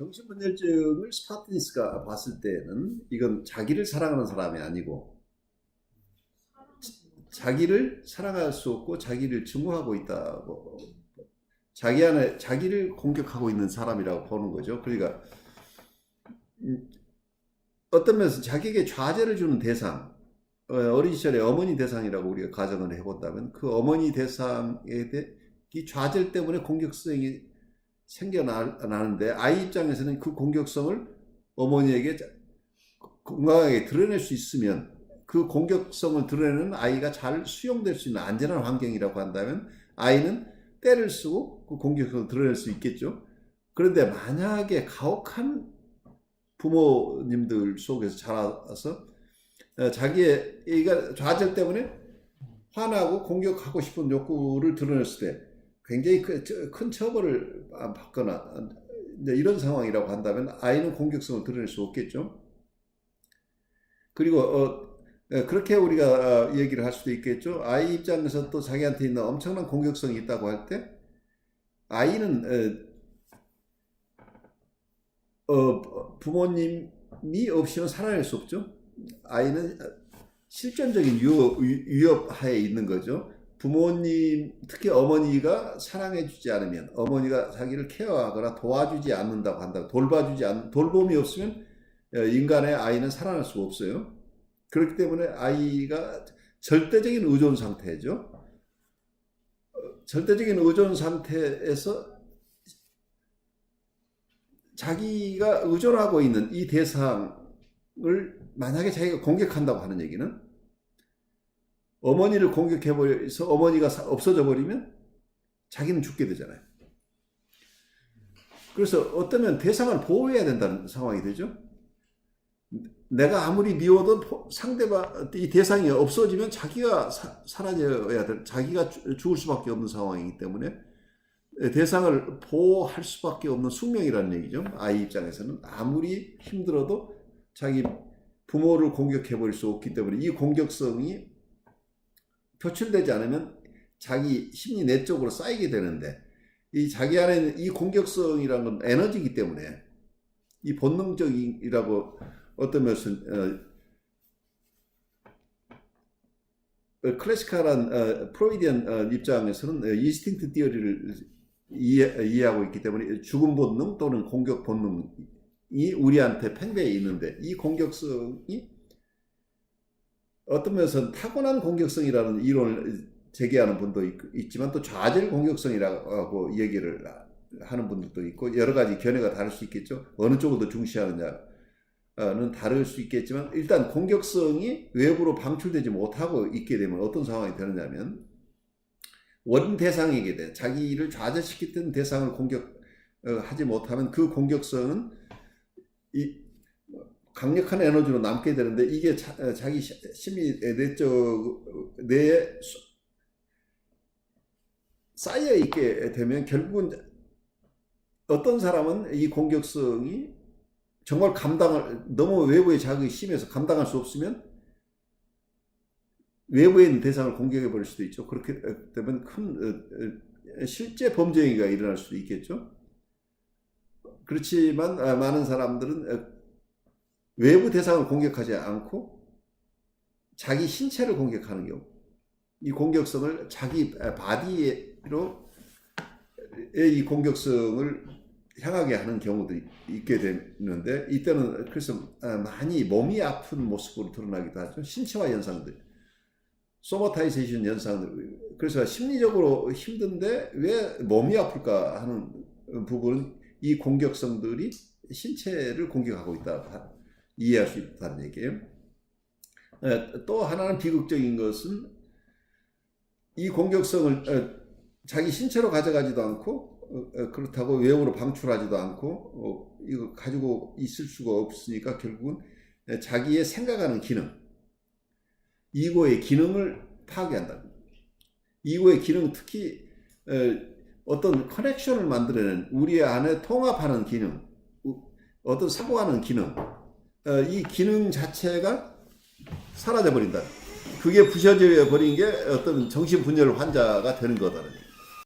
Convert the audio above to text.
정신분열증을 스파르타니스가 봤을 때는 이건 자기를 사랑하는 사람이 아니고 자기를 사랑할 수 없고 자기를 증오하고 있다고, 자기 안에 자기를 공격하고 있는 사람이라고 보는 거죠. 그러니까 어떤 면에서 자기에게 좌절을 주는 대상, 어린 시절에 어머니 대상이라고 우리가 가정을 해본다면 그 어머니 대상에 대해 이 좌절 때문에 공격성이 생겨나는데, 아이 입장에서는 그 공격성을 어머니에게 건강하게 드러낼 수 있으면, 그 공격성을 드러내는 아이가 잘 수용될 수 있는 안전한 환경이라고 한다면 아이는 때를 쓰고 그 공격성을 드러낼 수 있겠죠. 그런데 만약에 가혹한 부모님들 속에서 자라서 자기의 애가 좌절 때문에 화나고 공격하고 싶은 욕구를 드러냈을 때 굉장히 큰 처벌을 받거나 이런 상황이라고 한다면 아이는 공격성을 드러낼 수 없겠죠. 그리고 그렇게 우리가 얘기를 할 수도 있겠죠. 아이 입장에서 또 자기한테 있는 엄청난 공격성이 있다고 할 때 아이는 부모님이 없이는 살아낼 수 없죠. 아이는 실존적인 위협하에 있는 거죠. 부모님, 특히 어머니가 사랑해주지 않으면, 어머니가 자기를 케어하거나 도와주지 않는다고 한다고, 돌봄이 없으면 인간의 아이는 살아날 수가 없어요. 그렇기 때문에 아이가 절대적인 의존 상태죠. 절대적인 의존 상태에서 자기가 의존하고 있는 이 대상을 만약에 자기가 공격한다고 하는 얘기는, 어머니를 공격해버려서 어머니가 없어져 버리면 자기는 죽게 되잖아요. 그래서 어쩌면 대상을 보호해야 된다는 상황이 되죠. 내가 아무리 미워도 상대방, 이 대상이 없어지면 자기가 사라져야 될, 자기가 죽을 수밖에 없는 상황이기 때문에 대상을 보호할 수밖에 없는 숙명이라는 얘기죠. 아이 입장에서는 아무리 힘들어도 자기 부모를 공격해버릴 수 없기 때문에 이 공격성이 표출되지 않으면 자기 심리 내적으로 쌓이게 되는데, 이 자기 안에 이 공격성이라는 건 에너지이기 때문에 이 본능적이라고, 어떤 면에서는 클래시컬한 프로이디안 입장에서는 인스팅트 티어리를 이해하고 있기 때문에 죽음 본능 또는 공격 본능이 우리한테 팽배해 있는데, 이 공격성이 어떤 면에서는 타고난 공격성이라는 이론을 제기하는 분도 있지만, 또 좌절 공격성이라고 얘기를 하는 분들도 있고, 여러 가지 견해가 다를 수 있겠죠. 어느 쪽을 더 중시하느냐는 다를 수 있겠지만, 일단 공격성이 외부로 방출되지 못하고 있게 되면 어떤 상황이 되느냐면, 원 대상에게 돼 자기를 좌절시키던 대상을 공격하지 못하면 그 공격성은 강력한 에너지로 남게 되는데, 이게 자기 심리 내에 쌓여 있게 되면 결국은 어떤 사람은 이 공격성이 정말 너무 외부의 자극이 심해서 감당할 수 없으면 외부에 있는 대상을 공격해 버릴 수도 있죠. 그렇게 되면 큰 실제 범죄 행위가 일어날 수도 있겠죠. 그렇지만 많은 사람들은 외부 대상을 공격하지 않고 자기 신체를 공격하는 경우, 이 공격성을 자기 바디로 이 공격성을 향하게 하는 경우도 있게 되는데, 이때는 그래서 많이 몸이 아픈 모습으로 드러나기도 하죠. 신체화 현상들, 소마타이제이션 현상들. 그래서 심리적으로 힘든데 왜 몸이 아플까 하는 부분은 이 공격성들이 신체를 공격하고 있다, 이해할 수 있다는 얘기예요. 또 하나는 비극적인 것은 이 공격성을 자기 신체로 가져가지도 않고, 그렇다고 외부로 방출하지도 않고, 이거 가지고 있을 수가 없으니까 결국은 자기의 생각하는 기능, 이고의 기능을 파괴한다. 이고의 기능, 특히 어떤 커넥션을 만들어내는, 우리 안에 통합하는 기능, 어떤 사고하는 기능, 이 기능 자체가 사라져 버린다. 그게 부셔져 버린 게 어떤 정신분열 환자가 되는 거다.